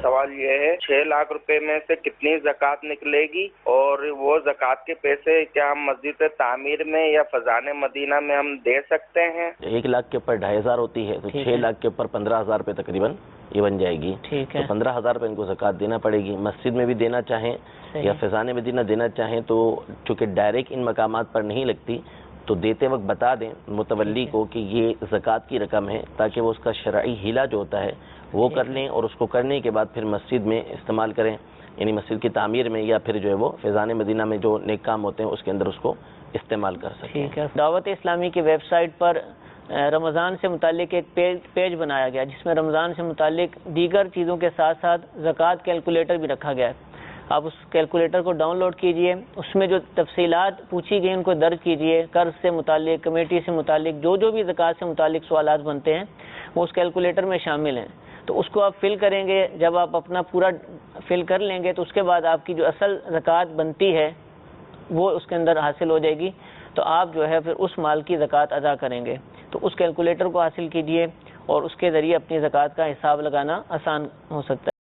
سوال یہ ہے 6 لاکھ रुपए में से कितनी ज़कात निकलेगी और वो ज़कात के पैसे क्या हम मस्जिद तामीर में या फजान मदीना में हम दे सकते हैं? 1 लाख के ऊपर 2,500 होती है तो 6 लाख के ऊपर 15,000 रुपये तकरीबन ये बन जाएगी। ठीक है। तो 15,000 रुपये इनको ज़कात देना पड़ेगी। मस्जिद में भी देना चाहें या फजान मदीना देना चाहें तो चूँकि डायरेक्ट इन मकामात पर नहीं लगती तो देते वक्त बता दें मुतवल्ली को कि ये ज़कात की रकम है, ताकि वो उसका शरई हिला जो होता है वो कर लें और उसको करने के बाद फिर मस्जिद में इस्तेमाल करें, यानी मस्जिद की तामीर में या फिर जो है वो फैज़ान मदीना में जो नेक काम होते हैं उसके अंदर उसको इस्तेमाल कर सकें। ठीक है। दावत इस्लामी की वेबसाइट पर रमज़ान से मुतालिक एक पेज बनाया गया जिसमें रमज़ान से मुतालिक दीगर चीज़ों के साथ साथ ज़कात कैलकुलेटर भी रखा गया है। आप उस कैलकुलेटर को डाउनलोड कीजिए, उसमें जो तफसीलात पूछी गई उनको दर्ज कीजिए, कर्ज से मुतालिक, कमेटी से मुतालिक जो भी ज़कात से मुतालिक सवालात बनते हैं वो उस कैलकुलेटर में शामिल हैं। तो उसको आप फिल करेंगे, जब आप अपना पूरा फिल कर लेंगे तो उसके बाद आपकी जो असल ज़कात बनती है वो उसके अंदर हासिल हो जाएगी, तो आप जो है फिर उस माल की ज़कात अदा करेंगे। तो उस कैलकुलेटर को हासिल कीजिए और उसके ज़रिए अपनी ज़कात का हिसाब लगाना आसान हो सकता है।